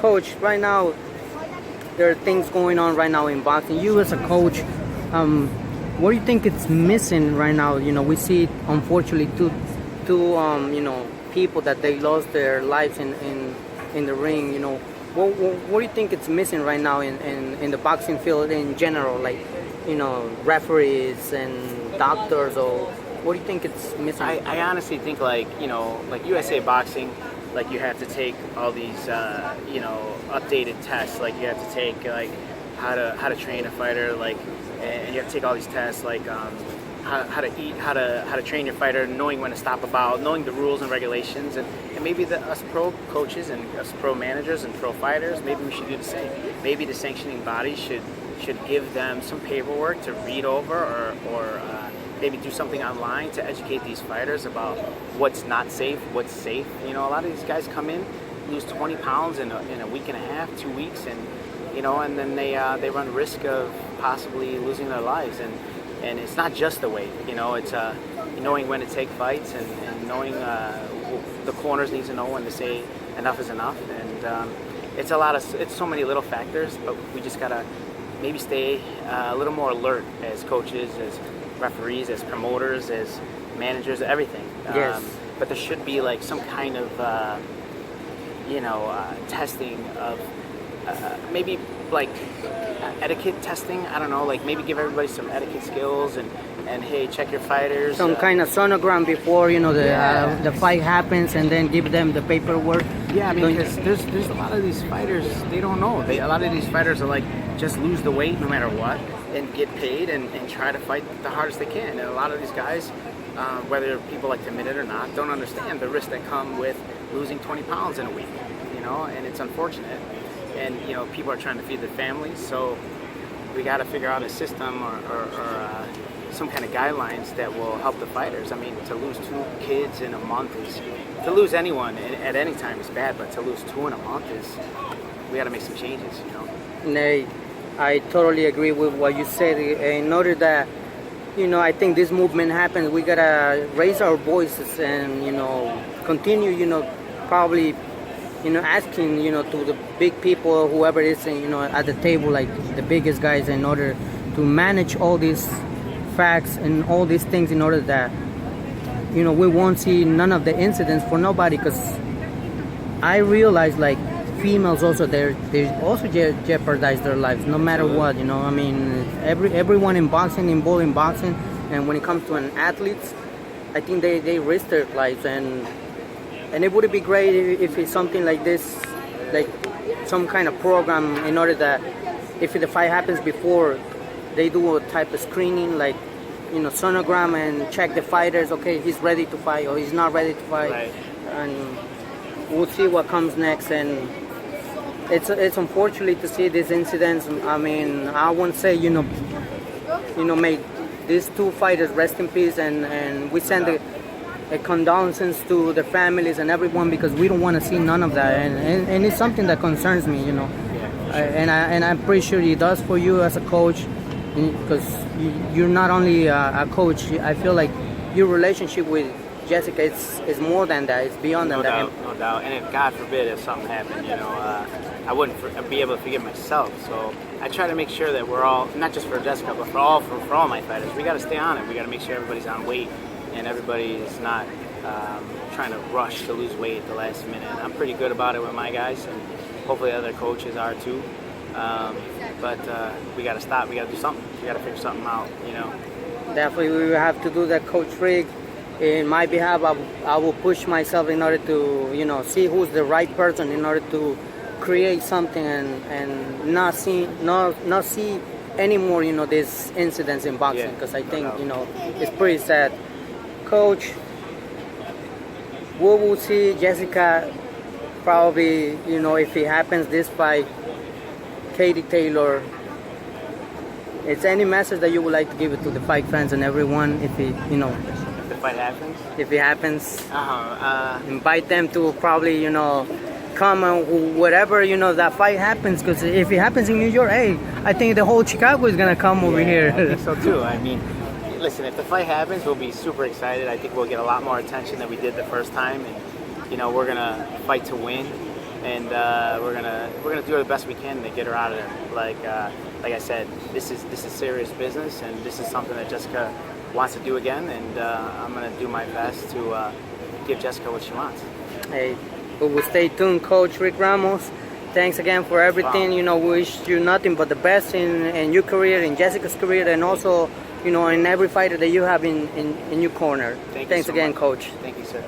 Coach, right now there are things going on right now in boxing. You as a coach, what do you think it's missing right now? We see unfortunately two people that they lost their lives in the ring. What do you think it's missing right now in the boxing field in general? Like, referees and doctors, or what do you think it's missing? I honestly think like USA Boxing, like you have to take all these updated tests. Like you have to take like how to train a fighter, like, and you have to take all these tests like how to eat, how to train your fighter, knowing when to stop a bout, knowing the rules and regulations, and maybe us pro coaches and us pro managers and pro fighters, maybe we should do the same. Maybe the sanctioning body should give them some paperwork to read over, or maybe do something online to educate these fighters about what's not safe, what's safe. A lot of these guys come in, lose 20 pounds in a week and a half, 2 weeks, and then they run risk of possibly losing their lives. And it's not just the weight, it's knowing when to take fights, and knowing the corners need to know when to say enough is enough. And it's so many little factors, but we just gotta maybe stay a little more alert as coaches, as referees, as promoters, as managers, everything. Yes. But there should be like some kind of testing of maybe like etiquette testing. I don't know, like maybe give everybody some etiquette skills, and hey, check your fighters. Some kind of sonogram before the fight happens, and then give them the paperwork. Yeah, I mean, because there's a lot of these fighters, they don't know. A lot of these fighters are like, just lose the weight no matter what, and get paid and try to fight the hardest they can. And a lot of these guys, whether people like to admit it or not, don't understand the risks that come with losing 20 pounds in a week. And it's unfortunate. And people are trying to feed their families, so we got to figure out a system or some kind of guidelines that will help the fighters. I mean, to lose 2 kids in a month to lose anyone at any time is bad, but to lose 2 in a month we got to make some changes. Nay, I totally agree with what you said. In order that I think this movement happens, we gotta raise our voices and continue probably asking to the big people, whoever is at the table, like the biggest guys, in order to manage all these facts and all these things, in order that we won't see none of the incidents for nobody. Because I realize, like, females also, they also jeopardize their lives no matter what. I mean, everyone involved in boxing, and when it comes to an athletes, I think they risk their lives. And it would be great if it's something like this, like some kind of program, in order that if the fight happens before, they do a type of screening, like sonogram, and check the fighters. Okay, he's ready to fight or he's not ready to fight, right. And we'll see what comes next. And it's unfortunate to see these incidents. I mean, I won't say make these 2 fighters rest in peace, and we send a condolences to the families and everyone, because we don't want to see none of that, and it's something that concerns me, Yeah, sure. And I'm pretty sure it does for you as a coach, because you're not only a coach. I feel like your relationship with Jessica is more than that. It's beyond that. No doubt. And if God forbid if something happened, I wouldn't be able to forgive myself. So I try to make sure that we're all, not just for Jessica, but for all my fighters. We got to stay on it. We got to make sure everybody's on weight, and everybody is not trying to rush to lose weight at the last minute. I'm pretty good about it with my guys, and hopefully other coaches are too. But we got to stop. We got to do something. We got to figure something out. Definitely, we will have to do that, Coach Rick. In my behalf, I will push myself in order to see who's the right person, in order to create something and not see any more these incidents in boxing, because I think it's pretty sad. Coach, we will see Jessica probably, if it happens, this fight, Katie Taylor. It's any message that you would like to give it to the fight fans and everyone, if it, If the fight happens? If it happens, invite them to probably, come and whatever, that fight happens. Because if it happens in New York, hey, I think the whole Chicago is going to come over here. I think so too. I mean, listen, if the fight happens, we'll be super excited. I think we'll get a lot more attention than we did the first time. And, we're going to fight to win. and we're gonna do the best we can to get her out of there. Like I said, this is serious business, and this is something that Jessica wants to do again, and I'm gonna do my best to give Jessica what she wants. Hey, we will stay tuned, Coach Rick Ramos. Thanks again for everything. You know, we wish you nothing but the best in your career, in Jessica's career, and also, you know, in every fighter that you have in your corner. Thanks again, much. Coach. Thank you, sir.